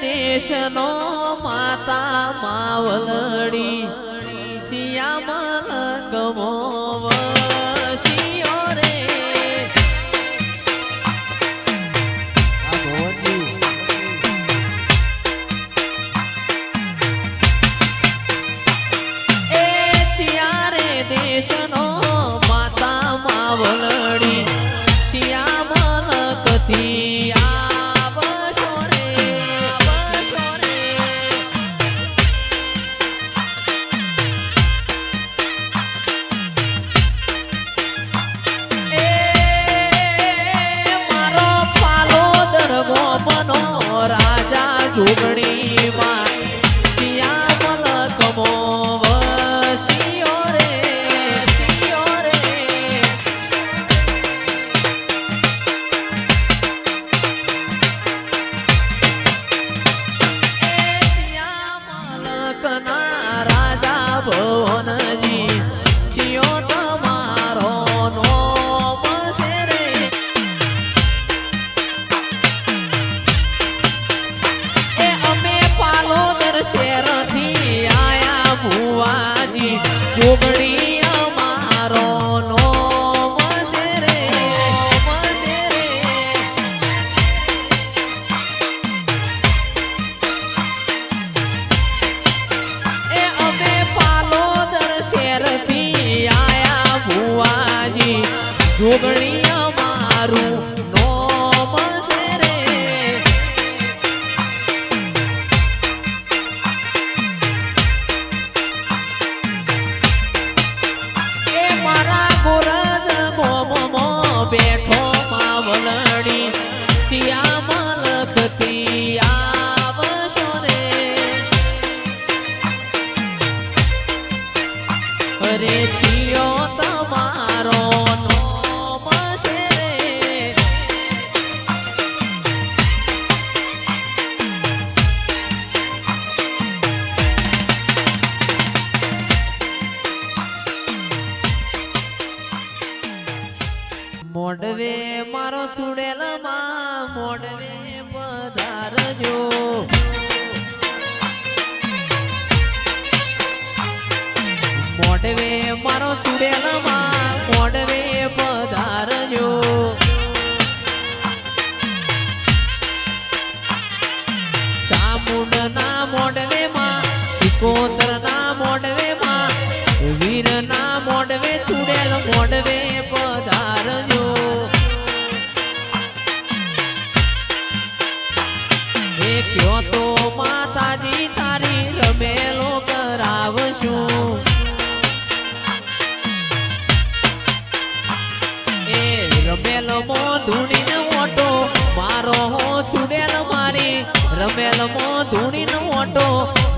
દેશનો માતા માવલડી ચિયા મલકમો વશિયો રે એ ચિયા રે દેશનો માતા માવલડી ચિયા મલકથી જોગણી માં ચિયા મલકમો વશિયો રે શિયો રે ચિયા મલકના રાજા ભવનજી ચિયો તમારો નોમ છે રે શેરથી આયા ભુવાજી જોગણી અમારો નોમ છે રે એ અમે પાલોદર શેરથી આયા ભુવાજી જોગણી અમારું નોમ છે રે બેઠો માવલડી ચિયા મલકથી આવશો રે અરે ચિયો તમારો નોમ છે રે મોડવે મારો ચુડેલ માં મોડવે પધારજો મોડવે મારો ચુડેલ માં મોડવે પધારજો ચામુંડ ના મોડવે માં સિકોતર ના મોડવે માં વીર ના મોડવે ચુડેલ મોડવે પધારજો ક્યો તો માતાજી તારી રમેલો કરાવશું એ રમેલો મો ધૂણીનો ઓટો મારો હો ચુડેલ મારી રમેલ મો ધૂણીનો ઓટો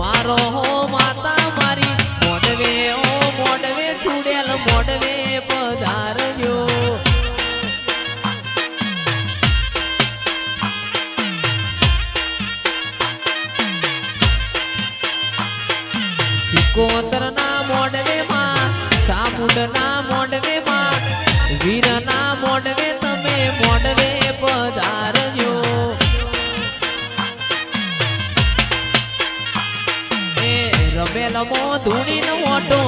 મારો હો માતા મારી મોડવે ઓ મોડવે ચુડેલ મોડવે પધારજો સિકોતર ના મોડવે માં ચામુંડ ના મોડવે માં વીર ના મોડવે તમે મોડવે પધારજો એ રમેલ મો ધૂણી નો ઓટો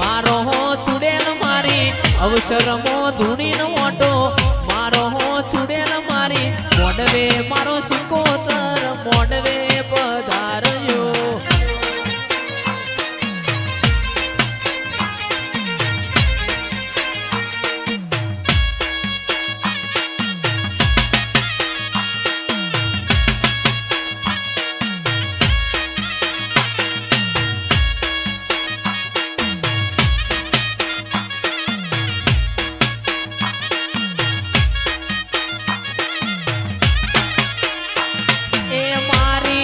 મારો હો ચુડેલ મારી અવસર મો ધૂણી નો ઓટો મારો હો ચુડેલ મારી મોડવે મારો સિકોતર મોડવે પધારજો એ મારી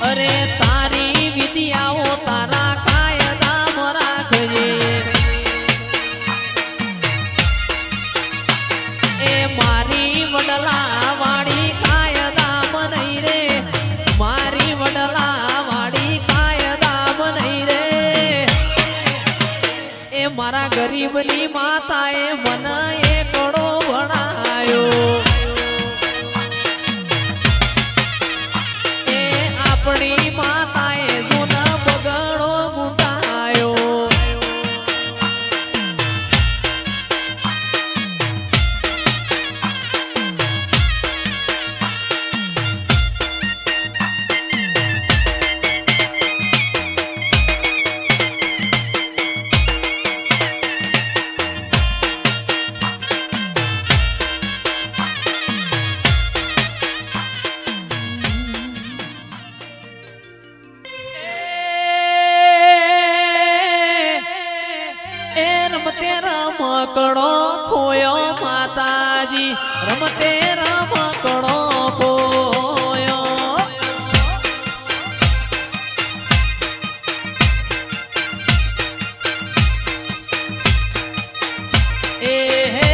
અરે તારી વિદ્યાઓ તારા કાયદામ રાખજે એ મારી વડલા વાળી કાયદામ નહીં રે મારી વડલા વાળી કાયદામ નહીં રે એ મારા ગરીબની માતાએ મને એકડો ભણાયો આપણી માતાએ જૂના બગડો મૂટાયો રમતે રમકડો ખોયો માતાજી રમતે રમકડો ખોયો એ હે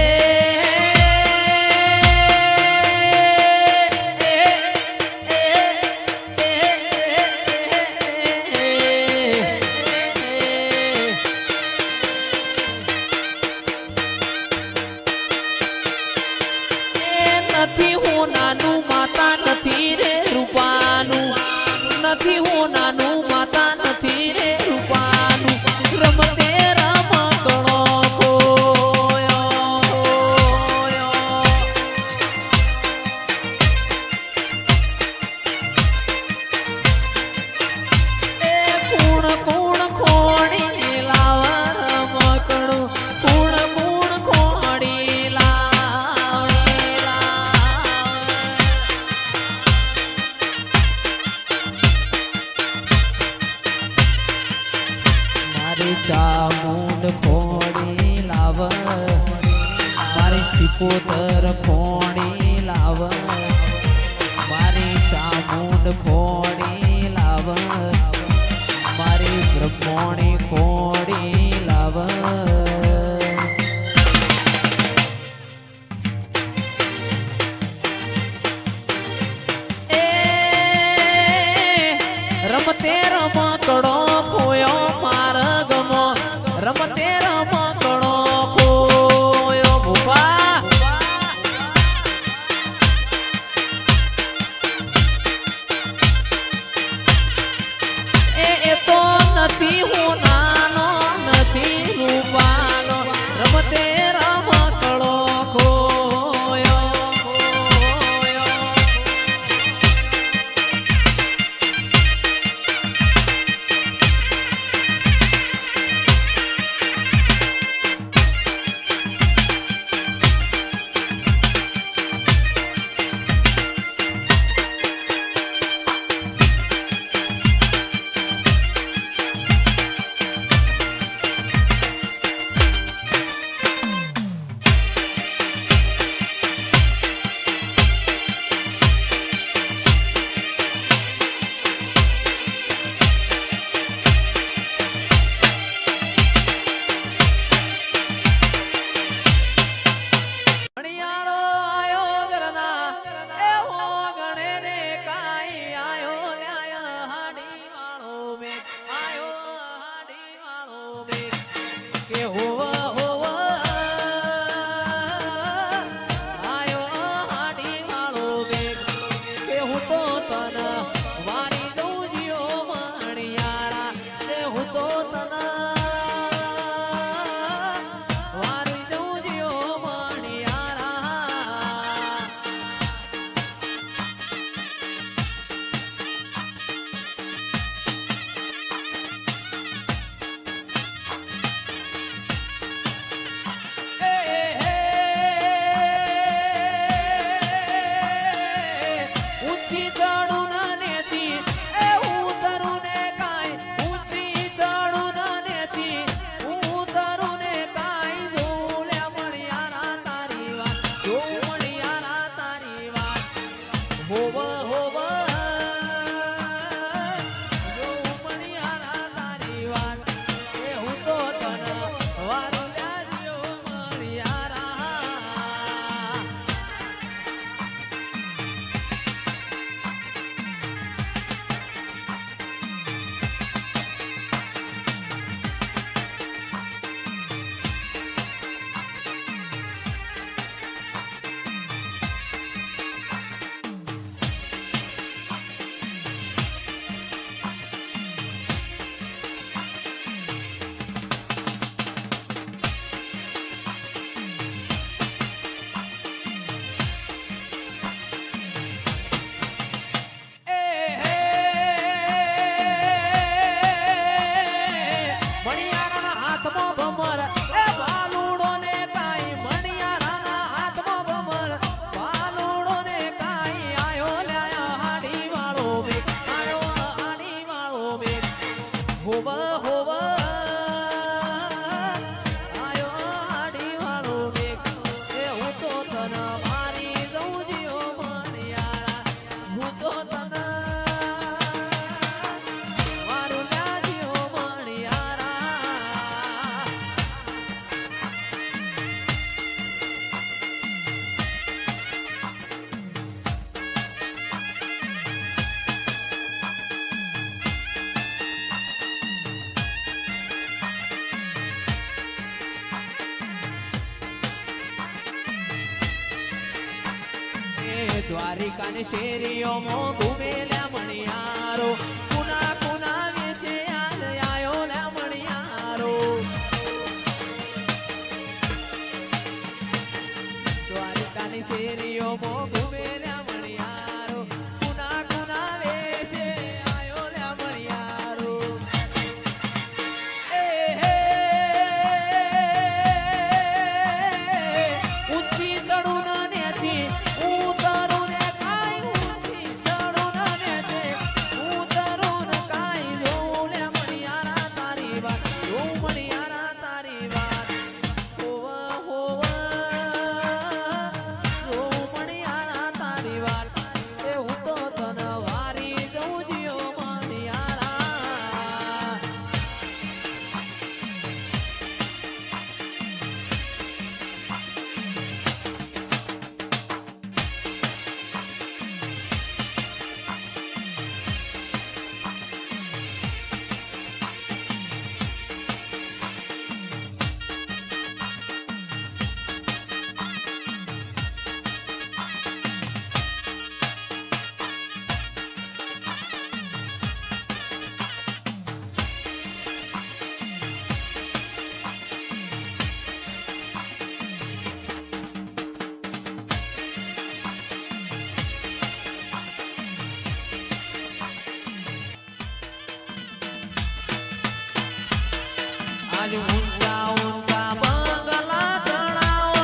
નથી હું નાનું માતા નથી રે રૂપાનું નથી હું નાનું માતા નથી રે રૂપાનું રમતે રમકડો ખોયો એ કુણ કુણ ખોડી લાવ રમકડું કુણ કુણ ખોડી ચામુંડ ખોડી લાવ મારી શિકોતર ખોડી લાવ મારી ચામુંડ ખોડી લાવ મારી બ્રહ્મણી ખોડી લાવ એ રમતે રમકડો ખોયો માર્ગમો રમતે રમકડો ખોયો ભૂપા એ તો નથી હું નાનો નથી રૂપાનો રમતે રમકડો ખોયો હોવા હોવા આયો આડી વાળો વેગ એ હું તો તને મારી જઉં જીઓ મણિયારા હું તો તને મારું લ્યા જીઓ મણિયારા દ્વારિકાની શેરીઓમાં ઘૂમેલ્યા મણિયારો કુના કુના વિશે યાદ આયો લ્યા મણિયારો દ્વારિકાની શેરીઓમાં ઘૂમેલ્યા મણિયારો કુના કુના વિશે આયો લ્યા મણિયારો એ હે ઊંચી ચડું ના નેથી आज ऊंचा ऊंचा बंगला चढ़ाओ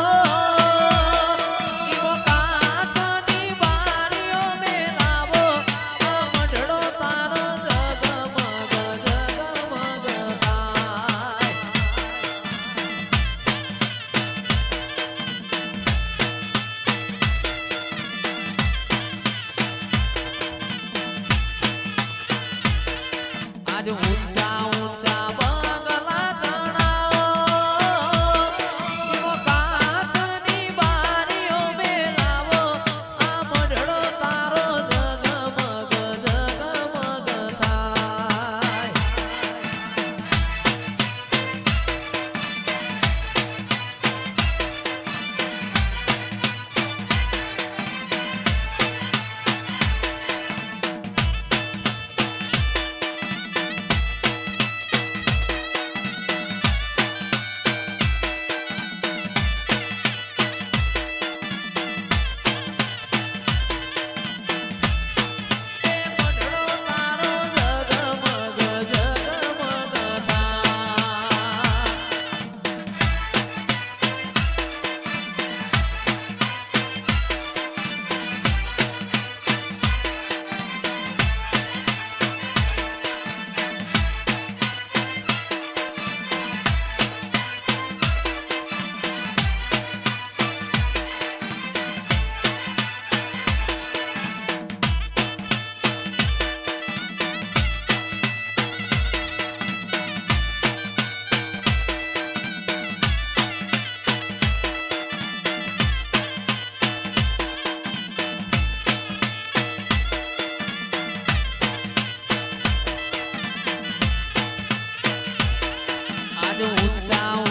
इवो काचनी बारियों में लावो मढड़ो तारो जगमग जगमग थाय आज ऊंचा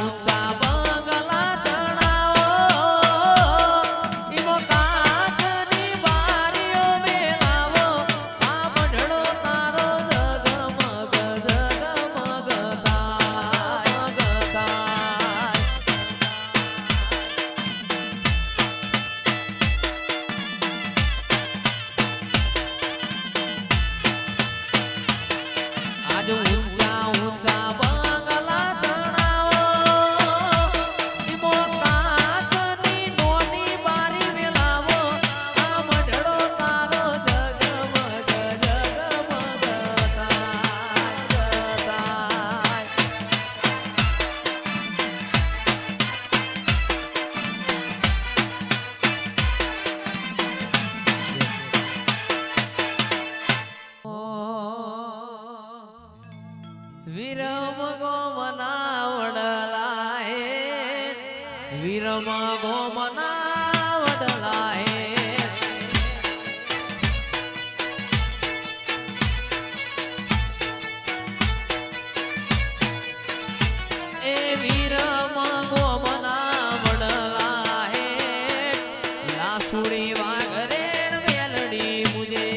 ऊंचा વિરમ ગો મનાવડલાએ વિરમ ગો મનાવડલાએ એ વિરમ ગો મનાવડલાએ લાસુડી વાગરેણ મેલડી મુજે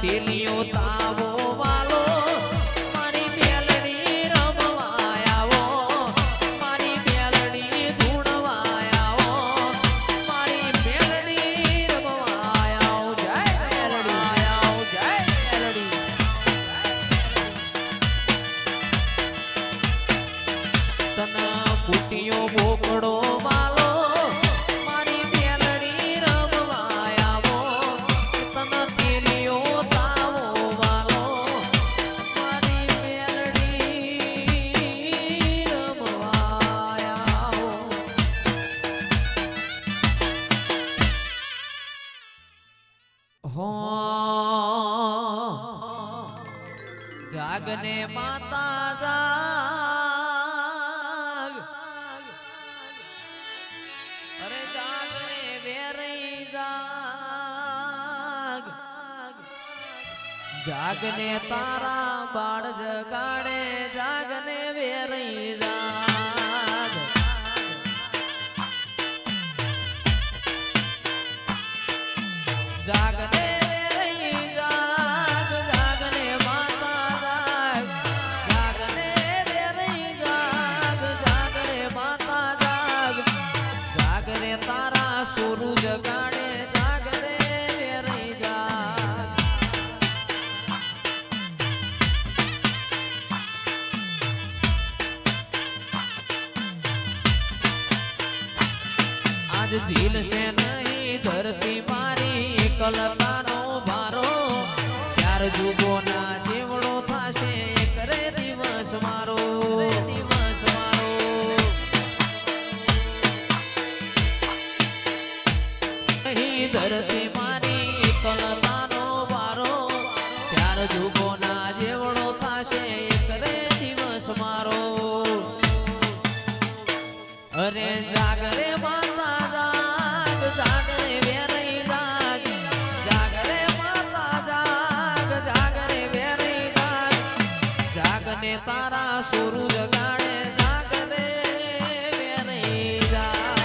તેલિયો તાવો વાલો મારી મેલડી રમવાયાવો મારી મેલડી ધૂણવાયાવો મારી મેલડી રમવાયાવો જય મેલડી આયાવો જય મેલડી તના ફૂટિયો બોકડો વાલો મારી મેલડી રમવાયાવો તના તેલિયો જાગને માતા જાગ અરે જાગને વેરઈ જાગ જાગને તારા બાળ જગાડે જાગને વેરઈ જાગ જાગને ઝીલ છે નહીં ધરતી મારી એકલતાનો ભારો ચાર જુગોના જેવડો થાશે કરે દિવસ મારો દિવસ મારો અહીં ધરતી મારી એકલતાનો ભારો ચાર જુગોના જેવડો થાશે કરે દિવસ મારો અરે જાગરે તારા સુરુ જગાડે જાગરે વેરઈ જા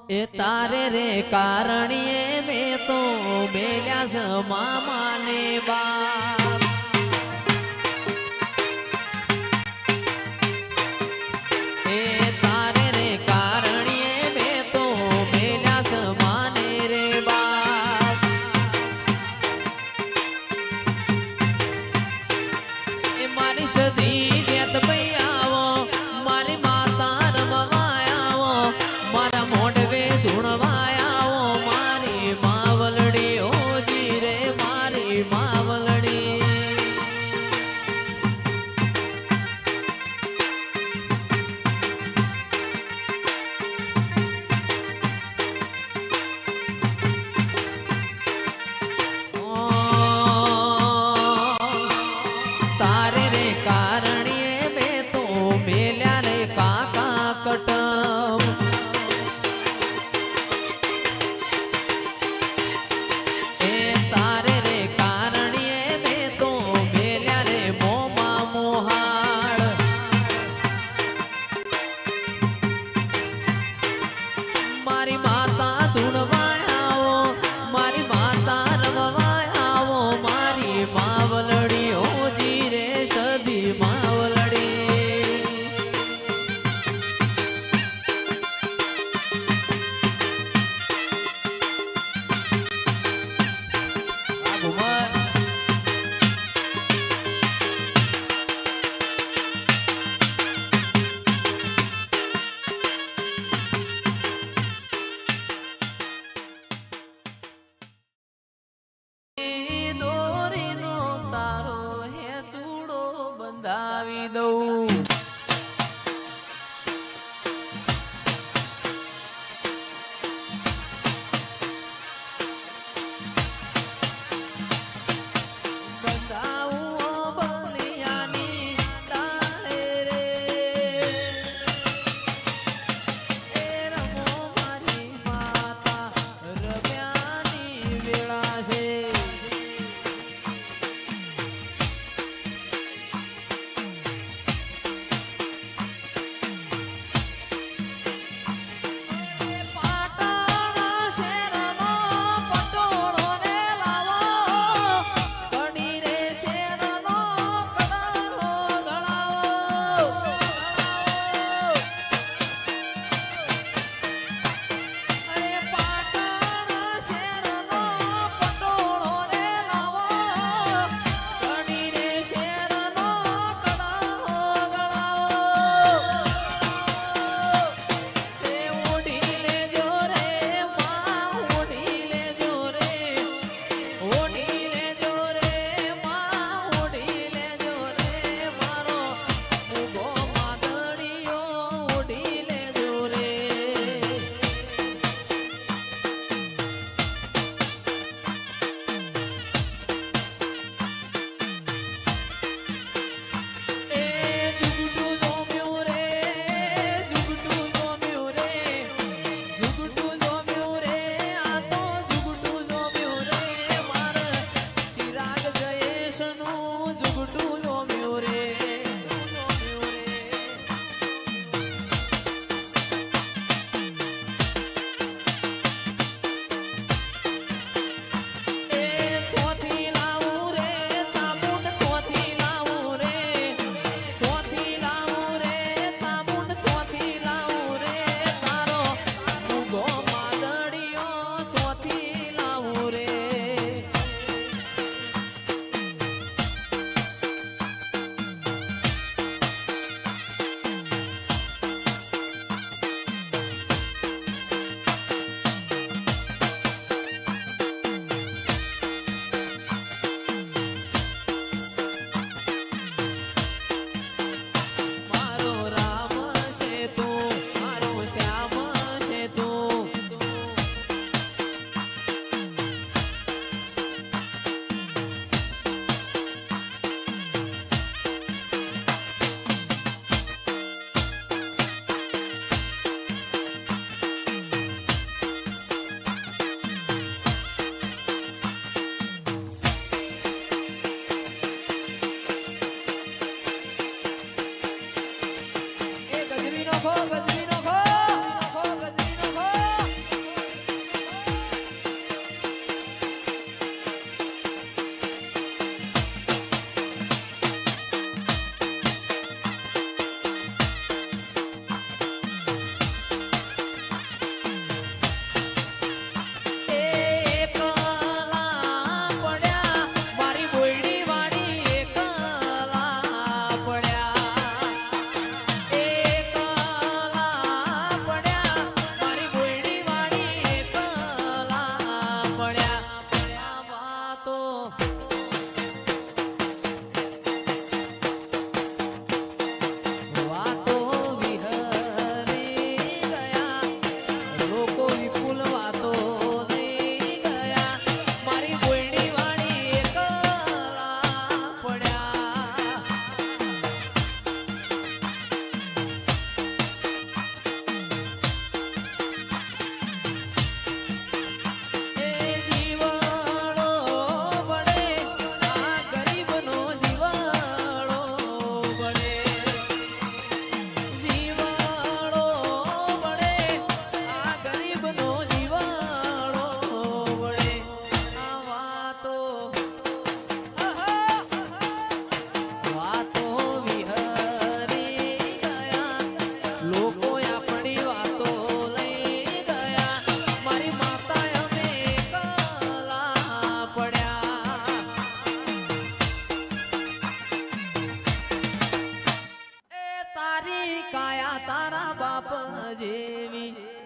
એ તારે રે કારણીએ મેં તો મેલ્યા છે મામાને બાપ એ તારે રે કારણીએ મેં તો મેલ્યા છે માને રે બાપ એ મારી સદી જેત ભાઈ આવો મારી માતા રમવાયાવો મારા મોઢવે ધૂણવાયાવો મારી માવલડી ઓજી રે મારી માવલડી કરી દઉં.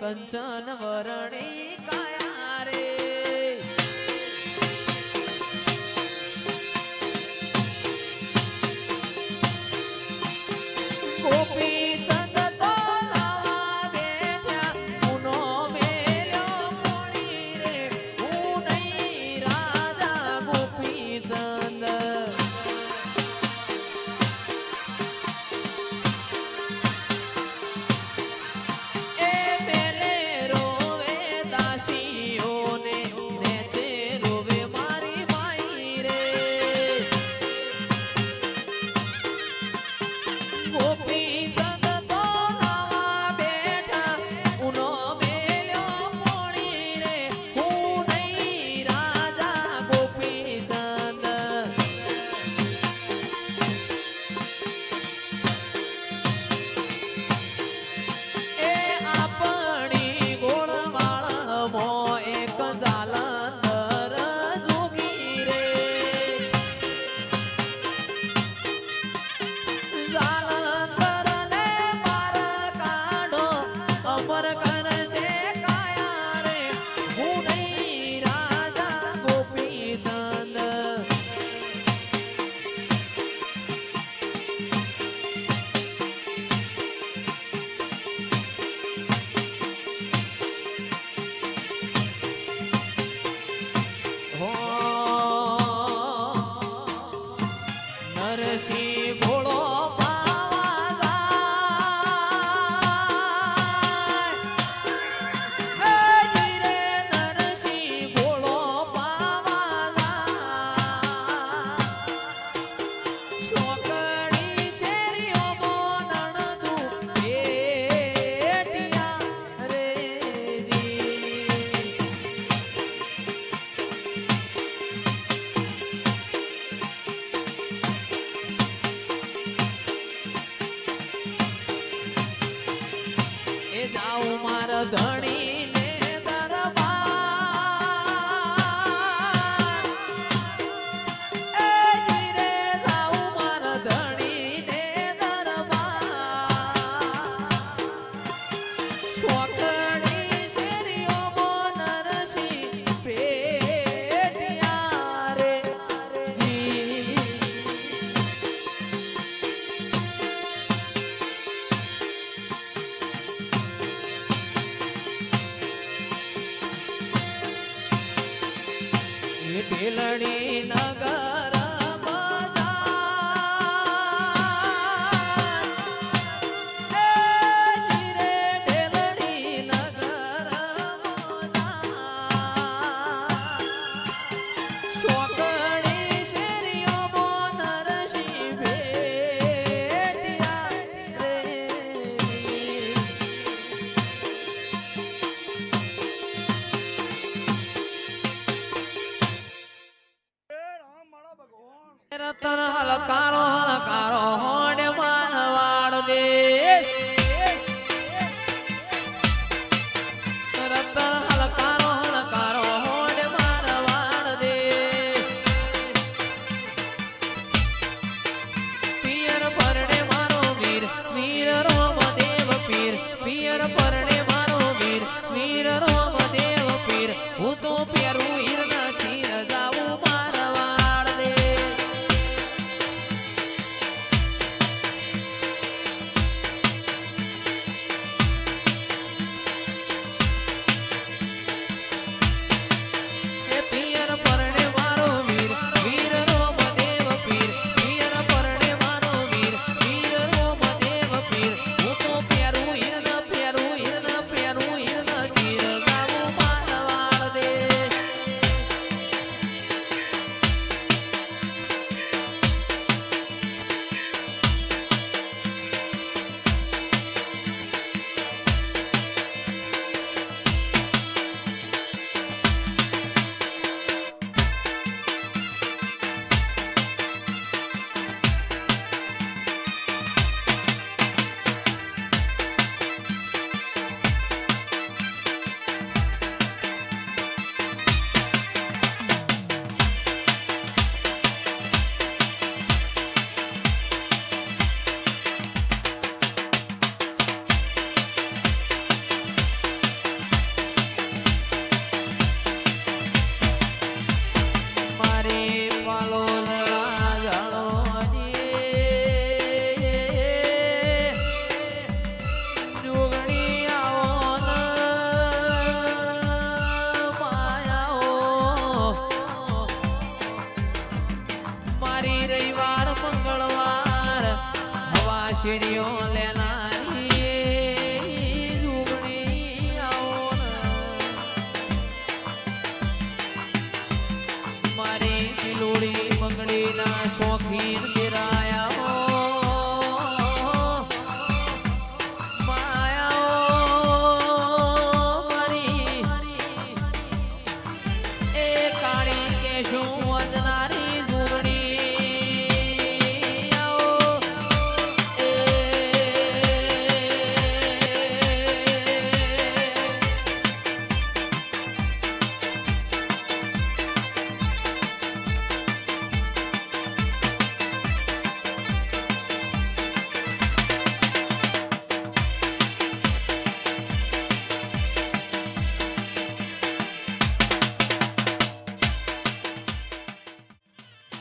કંચન વરણી કાયા રે મો એક જાલંધર જોગી રે જાલંધર ને માર કાઢો અમર કરશે કાયા રે હું નહીં રાજા ગોપીચંદ નરસિંહ ભોળો પાવા જાય રે નરસિંહ ભોળો પાવા છોકડી શેરીઓ નણદુ ભેટિયા રે જી એ જાઉં મારા ધણી ને દરબાર એ રે જાઉં મારા ધણી ને દરબાર છોકડી શેરીઓ નરસિંહ ભેટિયા રે જી ઢેલડી નગર બજાર રે ઢેલડી નગર છોકડી શેરીઓ નરસિંહ ભેટિયા રે રતન હલકારો હલકારો હોડે મારવાડ દેશ રતન હલકારો હલકારો હોડે મારવાડ દેશ પિયર પરડે મારો વીર વીર રોમદેવ પીર પિયર પરડે મારો વીર વીર રોમદેવ પીર હું તો પેરું હીર નથી રજાવું મારવાડ દેશ પિયર પરણે મારો વીર વીર રોમદેવ પીર પિયર પરણે મારો વીર વીર રોમદેવ પીર હું તો પેરું હીર ન પેરું હીર ન પેરું હીર ન ચીર જાવું મારવાડ દેશ શેરીઓ લેનારી રૂગણી આવો મારી કિલોડી મંગળીના શોખીન ગિરાયા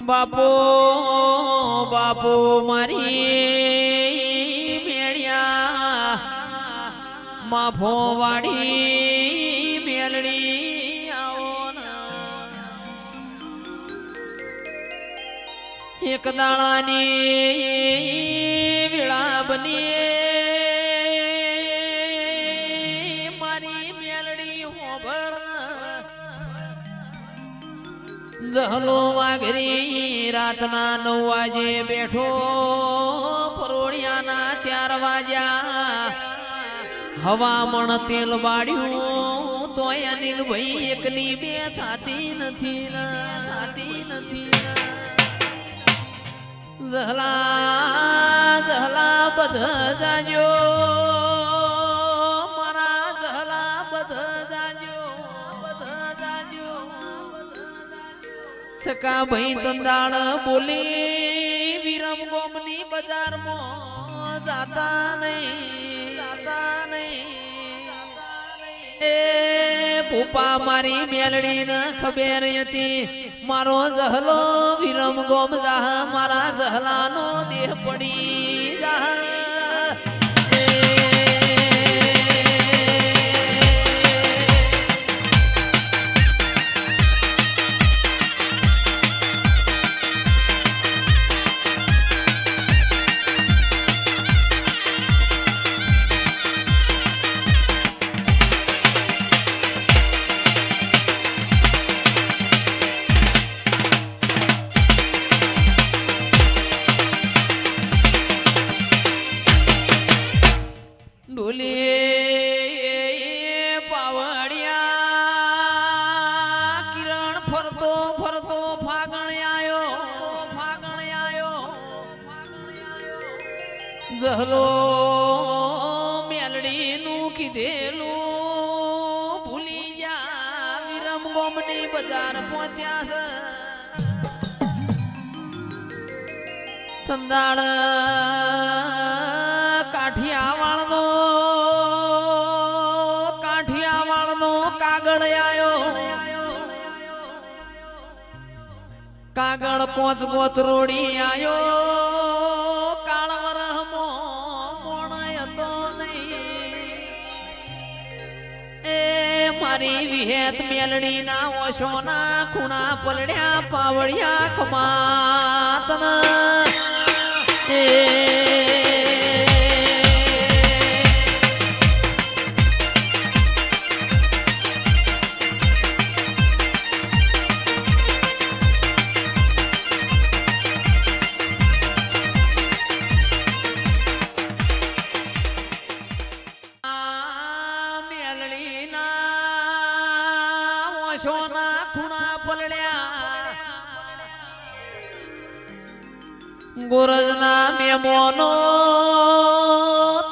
બાપો બાપો મારી મેળ્યા માફો વાડી મેલડી આવો એક દાણાની વિળા બની મારી મેલડી હોભળ જહલો વાઘરી રાતના 9 વાગે બેઠો પરોળિયાના 4 વાગ્યા હવામણ તેલ બાળ્યું તોય અનિલ ભાઈ એકની બે થાતી નથી જહલા જહલા બધા જાજો મારા જહલા બધા જાજો સકા ભાઈ તંદાળ બોલી વિરમ ગોમની બજારમાં જાતા નહીં એ ભૂપા મારી મેલડી ને ખબર હતી મારો જહલો વિરમ ગોમ જાહ મારા જહલાનો દેહ પડી જાહ જહલો મેલડી નું કીધેલું ભૂલી જા વિરમ ગોમની બજાર પહોંચ્યા છે તંદાળ કાઠિયાવાળનો કાગળ આયો કાગળ કોચ ગોતરોડી આયો મારી વિહેત મેલડી ના ઓશોના ખૂણા પલડ્યા પાવડિયા ખમાતન સોના ખૂણા પલડ્યા ગોરજના મેમોનો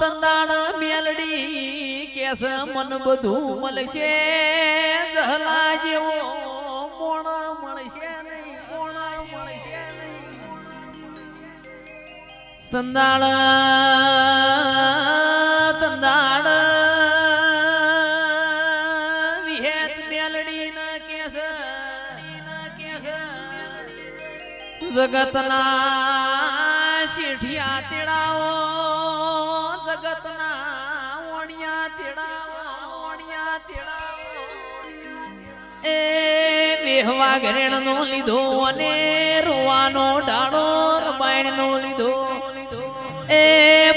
તંદાણ મેલડી કેસ મન બધું મળશે જહલા જેવો મોણ મળશે તંદાણ જગતના શેઠિયા તેડાવો જગતના ઓણિયા તેડાવો એ વેહવા ઘરેણ નો લીધો અને રોવાનો ડાળો રબાયણ નો લીધો એ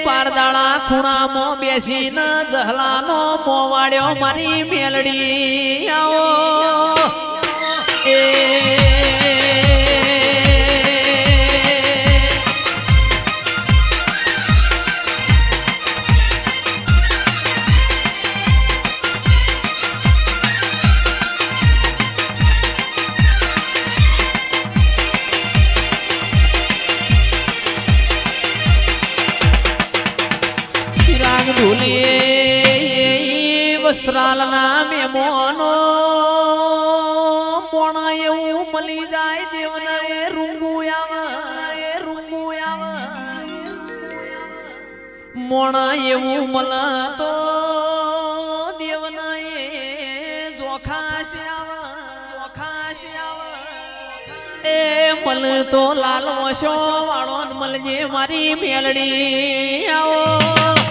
પારદાળા ખૂણામાં બેસીને જહલાનો મોવાડ્યો મારી મેલડી આવો એ વસ્ત્રાલના મેમોનો મોણા એવું મળી જાય દેવના એ રૂંગુ આવે મોણા એવું મળતો દેવના એ જોખાશ આવે એ મલ તો લાલ ઓશો વાળો મલજે મારી મેલડી આવો